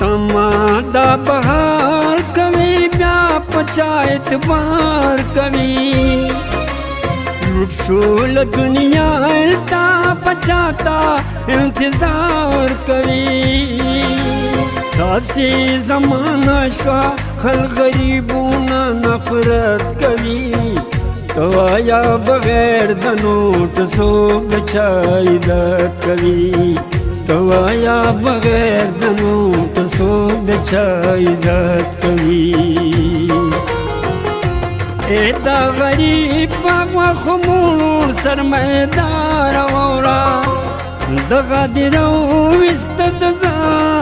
تما دا بهار کوي بیا پچا اعتبار کوي لوټ شول دنیا التا پچاتا انتظار کوي داسې زمانه شوه خلک غریبونه نفرت کوي توایا بغیر د نوټ څوک د چا عزت کوي توایا بغیر د نوټ څوک د چا عزت کوي اے دا غریب باغ خمور سرمایدار اورا دغه دی رو وست د ځان